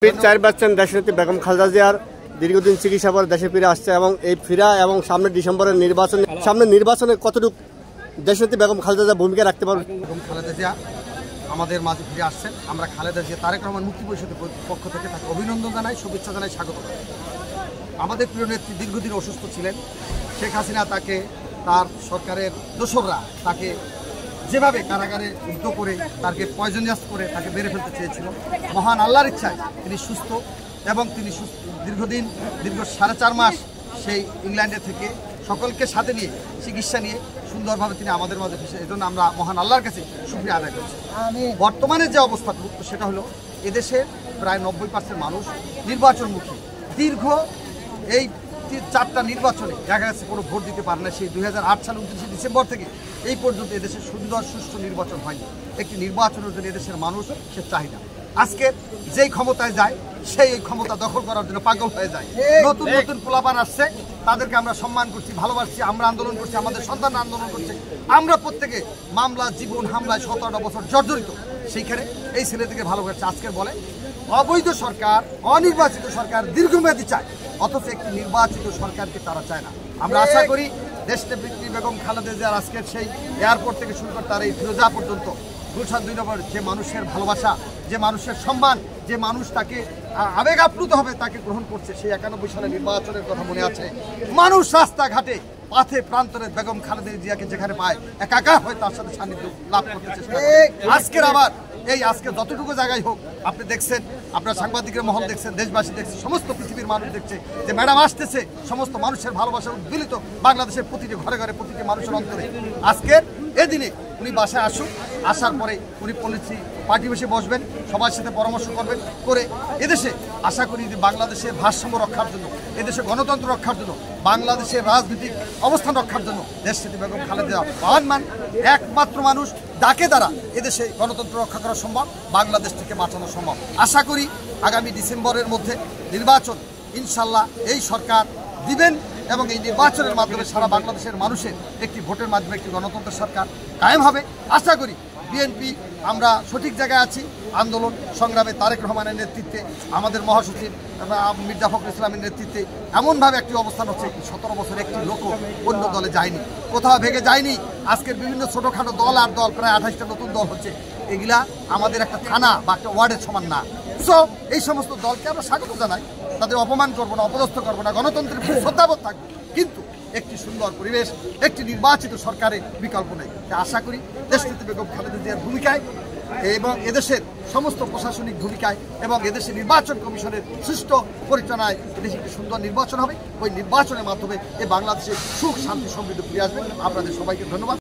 চার পাচ্ছেন দেশনেত্রী বেগম খালেদা জিয়ার দীর্ঘদিন চিকিৎসা পরে দেশে ফিরে আসছে এবং এই ফিরা এবং সামনে ডিসেম্বরের নির্বাচনে কতটুকু দেশনেত্রী বেগম খালেদা জিয়া ভূমিকা রাখতে পারবে। বেগম খালেদা জিয়া আমাদের মাঝে ফিরে আসছেন। আমরা খালেদা জিয়া তারেক রহমান মুক্তি পরিষদের পক্ষ থেকে তাকে অভিনন্দন জানাই, শুভেচ্ছা জানাই, স্বাগত জানাই। আমাদের প্রিয় নেত্রী দীর্ঘদিন অসুস্থ ছিলেন। শেখ হাসিনা তাকে তার সরকারের দোসররা তাকে যেভাবে কারাগারে যুদ্ধ করে তাকে পয়জনিয়াস করে তাকে মেরে ফেলতে চেয়েছিল, মহান আল্লাহর ইচ্ছায় তিনি সুস্থ এবং তিনি দীর্ঘ 4.5 মাস সেই ইংল্যান্ডে থেকে সকলকে সাথে নিয়ে চিকিৎসা নিয়ে সুন্দরভাবে তিনি আমাদের মাঝে ফিরে। এই জন্য আমরা মহান আল্লাহর কাছে শুকরিয়া আদায় করছি। বর্তমানে যে অবস্থা সেটা হলো এদেশের প্রায় 90% মানুষ নির্বাচনমুখী। দীর্ঘ এই 4টা নির্বাচনে দেখা গেছে কোনো ভোট দিতে পারে না। সেই 2008 সালের 29 ডিসেম্বর থেকে এই পর্যন্ত এদেশের সুন্দর সুষ্ঠু নির্বাচন হয়নি। একটি নির্বাচনের জন্য এদেশের মানুষ সে চাহিদা। আজকে যেই ক্ষমতায় যায় সেই এই ক্ষমতা দখল করার জন্য পাগল হয়ে যায়। নতুন নতুন পোলাপান আসছে, তাদেরকে আমরা সম্মান করছি, ভালোবাসছি, আমরা আন্দোলন করছি, আমাদের সন্তানরা আন্দোলন করছে। আমরা প্রত্যেকে মামলা, জীবন, হামলায় 17টা বছর জর্জরিত। সেইখানে এই ছেলেদেরকে ভালোবাসছে। আজকের বলে অবৈধ সরকার, অনির্বাচিত সরকার দীর্ঘমেয়াদী চায়, অথচ একটি নির্বাচিত সরকারকে তারা চায় না। আমরা আশা করি দেশনেত্রী বেগম খালেদা জিয়ার আজকের সেই এয়ারপোর্ট থেকে শুরু করে তার এই ফিরোজা পর্যন্ত গুলশান 2 নম্বর যে মানুষের ভালোবাসা, যে মানুষের সম্মান, যে মানুষ তাকে আবেগ আপ্লুত হবে তাকে গ্রহণ করছে। সেই 91 সালের নির্বাচনের কথা মনে আছে। মানুষ রাস্তাঘাটে পাথে প্রান্তরে বেগম খালেদা জিয়াকে যেখানে পায় একাকার হয়ে তার সাথে সান্নিধ্য লাভ করতে চেষ্টা করে। আজকের আবার আজকে যতটুকু জায়গায় হোক আপনি দেখছেন, আপনার সাংবাদিকের মহল দেখছেন, দেশবাসী দেখছে, সমস্ত পৃথিবীর মানুষ দেখছে যে ম্যাডাম আসতেছে। সমস্ত মানুষের ভালোবাসা উদ্বেলিত বাংলাদেশের প্রতিটি ঘরে ঘরে, প্রতিটি মানুষের অন্তরে। আজকের এদিনে উনি বাসায় আসুন, আসার পরে উনি পার্টি বসে বসবেন, সবার সাথে পরামর্শ করবেন, করে এদেশে আশা করি যে বাংলাদেশের ভারসাম্য রক্ষার জন্য, এদেশে গণতন্ত্র রক্ষার জন্য, বাংলাদেশের রাজনৈতিক অবস্থান রক্ষার জন্য দেশনেত্রী বেগম খালেদা জিয়া একমাত্র মানুষ যাকে দ্বারা এদেশে গণতন্ত্র রক্ষা করা সম্ভব, বাংলাদেশ থেকে বাঁচানো সম্ভব। আশা করি আগামী ডিসেম্বরের মধ্যে নির্বাচন ইনশাল্লাহ এই সরকার দিবেন এবং এই নির্বাচনের মাধ্যমে সারা বাংলাদেশের মানুষের একটি ভোটের মাধ্যমে একটি গণতন্ত্র সরকার কায়েম হবে। আশা করি বিএনপি আমরা সঠিক জায়গায় আছি। আন্দোলন সংগ্রামে তারেক রহমানের নেতৃত্বে, আমাদের মহাসচিব মির্জা ফখরুল ইসলামের নেতৃত্বে এমনভাবে একটি অবস্থান হচ্ছে, 17 বছর একটি লোক অন্য দলে যায়নি, কোথাও ভেঙে যায়নি। আজকের বিভিন্ন ছোটোখাটো দল আর দল, প্রায় 28টা নতুন দল হচ্ছে। এগুলা আমাদের একটা থানা বা একটা ওয়ার্ডের সমান না। সো এই সমস্ত দলকে আমরা স্বাগত জানাই, তাদের অপমান করবো না, অপদস্থ করবো না, গণতন্ত্রের শ্রদ্ধাবোধ থাকবে, কিন্তু একটি সুন্দর পরিবেশ, একটি নির্বাচিত সরকারের বিকল্প নেই। আশা করি দেশনেত্রী বেগম খালেদা জিয়ার ভূমিকায় এবং এদেশের সমস্ত প্রশাসনিক ভূমিকায় এবং এদেশের নির্বাচন কমিশনের সুষ্ঠু পরিচালনায় এদেশে একটি সুন্দর নির্বাচন হবে। ওই নির্বাচনের মাধ্যমে এই বাংলাদেশে সুখ, শান্তি, সমৃদ্ধি ফিরে আসবে। আপনাদের সবাইকে ধন্যবাদ।